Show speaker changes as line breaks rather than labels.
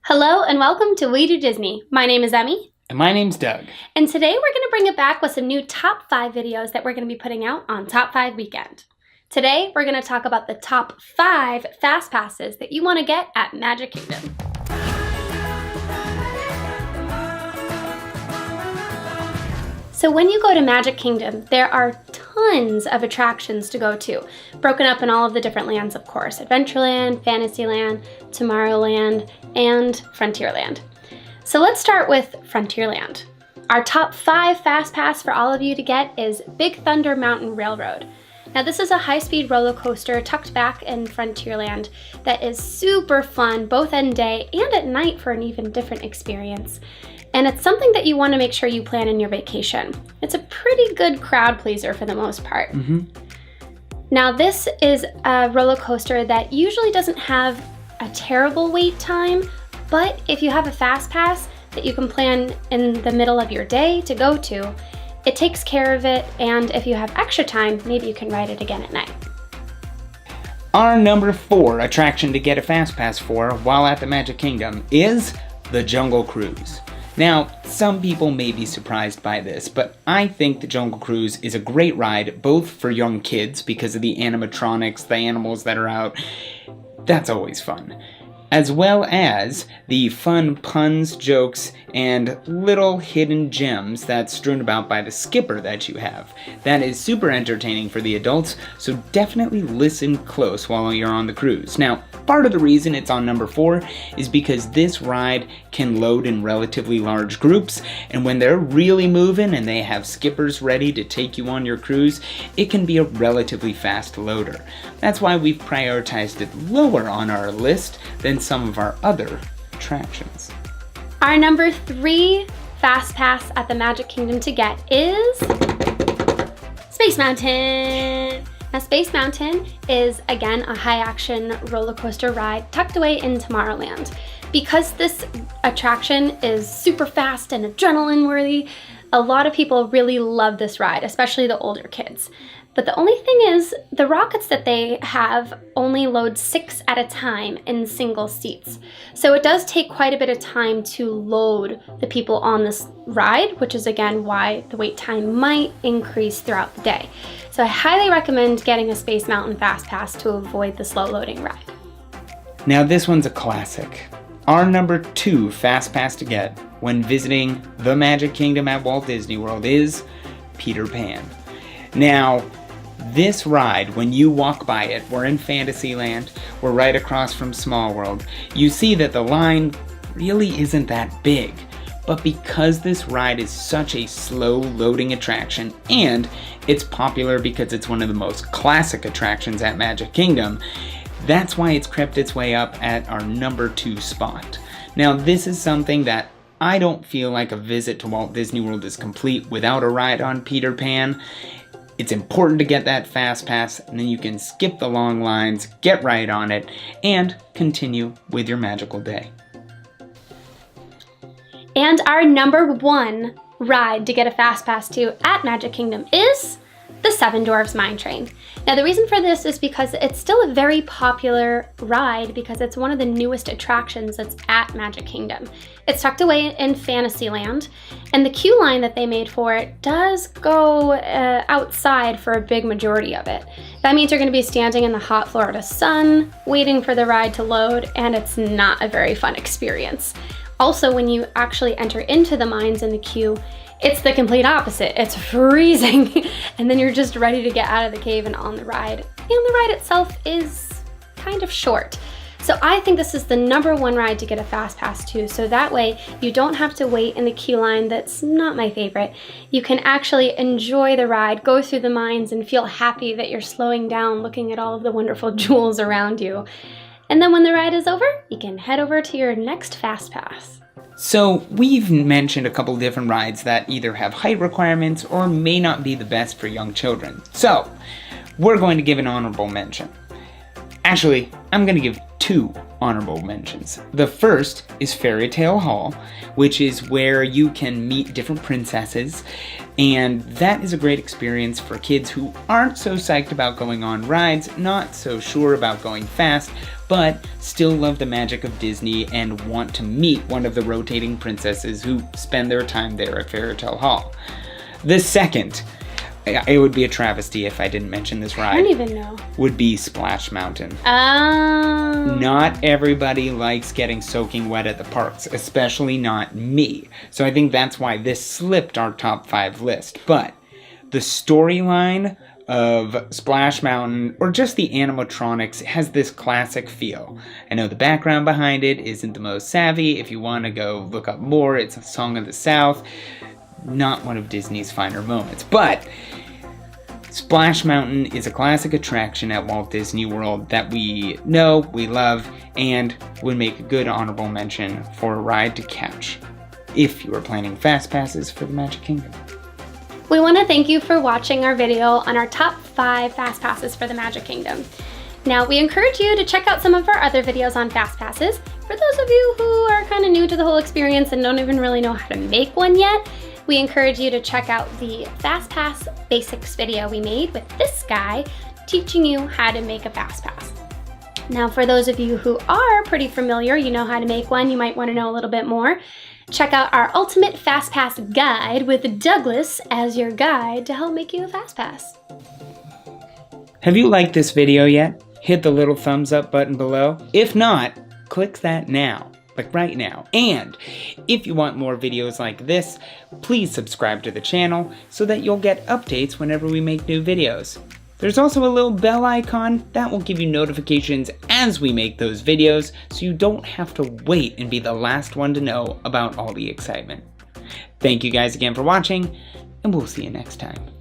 Hello and welcome to We Do Disney. My name is Emmy.
And my name's Doug.
And today we're going to bring it back with some new top 5 videos that we're going to be putting out on Top 5 Weekend. Today we're going to talk about the top 5 fast passes that you want to get at Magic Kingdom. So when you go to Magic Kingdom, there are tons of attractions to go to, broken up in all of the different lands, of course. Adventureland, Fantasyland, Tomorrowland, and Frontierland. So let's start with Frontierland. Our top 5 fast pass for all of you to get is Big Thunder Mountain Railroad. Now this is a high-speed roller coaster tucked back in Frontierland that is super fun both in day and at night for an even different experience. And it's something that you want to make sure you plan in your vacation. It's a pretty good crowd pleaser for the most part. Now this is a roller coaster that usually doesn't have a terrible wait time, but if you have a fast pass that you can plan in the middle of your day to go to, it takes care of it, and if you have extra time, maybe you can ride it again at night.
Our number 4 attraction to get a fast pass for while at the Magic Kingdom is the Jungle Cruise. Now, some people may be surprised by this, but I think the Jungle Cruise is a great ride, both for young kids because of the animatronics, the animals that are out. That's always fun. As well as the fun puns, jokes, and little hidden gems that's strewn about by the skipper that you have. That is super entertaining for the adults, so definitely listen close while you're on the cruise. Now, part of the reason it's on number 4 is because this ride can load in relatively large groups, and when they're really moving and they have skippers ready to take you on your cruise, it can be a relatively fast loader. That's why we've prioritized it lower on our list than some of our other attractions.
Our number 3 fast pass at the Magic Kingdom to get is Space Mountain. Now Space Mountain is again a high action roller coaster ride tucked away in Tomorrowland. Because this attraction is super fast and adrenaline worthy, a lot of people really love this ride, especially the older kids. But the only thing is, the rockets that they have only load 6 at a time in single seats. So it does take quite a bit of time to load the people on this ride, which is again why the wait time might increase throughout the day. So I highly recommend getting a Space Mountain Fast Pass to avoid the slow loading ride.
Now this one's a classic. Our number 2 fast pass to get when visiting the Magic Kingdom at Walt Disney World is Peter Pan. Now, this ride, when you walk by it, we're in Fantasyland, we're right across from Small World, you see that the line really isn't that big. But because this ride is such a slow loading attraction, and it's popular because it's one of the most classic attractions at Magic Kingdom, that's why it's crept its way up at our number 2 spot. Now this is something that I don't feel like a visit to Walt Disney World is complete without a ride on Peter Pan. It's important to get that fast pass, and then you can skip the long lines, get right on it, and continue with your magical day.
And our number 1 ride to get a fast pass to at Magic Kingdom is the Seven Dwarfs Mine Train. Now the reason for this is because it's still a very popular ride because it's one of the newest attractions that's at Magic Kingdom. It's tucked away in Fantasyland, and the queue line that they made for it does go outside for a big majority of it. That means you're going to be standing in the hot Florida sun, waiting for the ride to load, and it's not a very fun experience. Also, when you actually enter into the mines in the queue, it's the complete opposite. It's freezing, and then you're just ready to get out of the cave and on the ride. And the ride itself is kind of short. So I think this is the number 1 ride to get a fast pass to, so that way you don't have to wait in the queue line. That's not my favorite. You can actually enjoy the ride, go through the mines, and feel happy that you're slowing down looking at all of the wonderful jewels around you. And then when the ride is over, you can head over to your next fast pass.
So we've mentioned a couple different rides that either have height requirements or may not be the best for young children. So we're going to give an honorable mention. Actually, I'm going to give 2 honorable mentions. The first is Fairy Tale Hall, which is where you can meet different princesses, and that is a great experience for kids who aren't so psyched about going on rides, not so sure about going fast, but still love the magic of Disney and want to meet one of the rotating princesses who spend their time there at Fairytale Hall. The second, it would be a travesty if I didn't mention this ride.
I don't even know.
Would be Splash Mountain.
Oh.
Not everybody likes getting soaking wet at the parks, especially not me. So I think that's why this slipped our top 5 list. But the storyline of Splash Mountain, or just the animatronics, has this classic feel. I know the background behind it isn't the most savvy. If you want to go look up more, it's a Song of the South. Not one of Disney's finer moments, but Splash Mountain is a classic attraction at Walt Disney World that we know, we love, and would make a good honorable mention for a ride to catch if you are planning Fastpasses for the Magic Kingdom.
We want to thank you for watching our video on our top 5 Fastpasses for the Magic Kingdom. Now, we encourage you to check out some of our other videos on Fastpasses. For those of you who are kind of new to the whole experience and don't even really know how to make one yet, we encourage you to check out the FastPass Basics video we made with this guy teaching you how to make a FastPass. Now, for those of you who are pretty familiar, you know how to make one, you might want to know a little bit more, check out our Ultimate FastPass Guide with Douglas as your guide to help make you a FastPass.
Have you liked this video yet? Hit the little thumbs up button below. If not, click that now. Like right now. And if you want more videos like this, please subscribe to the channel so that you'll get updates whenever we make new videos. There's also a little bell icon that will give you notifications as we make those videos, so you don't have to wait and be the last one to know about all the excitement. Thank you guys again for watching, and we'll see you next time.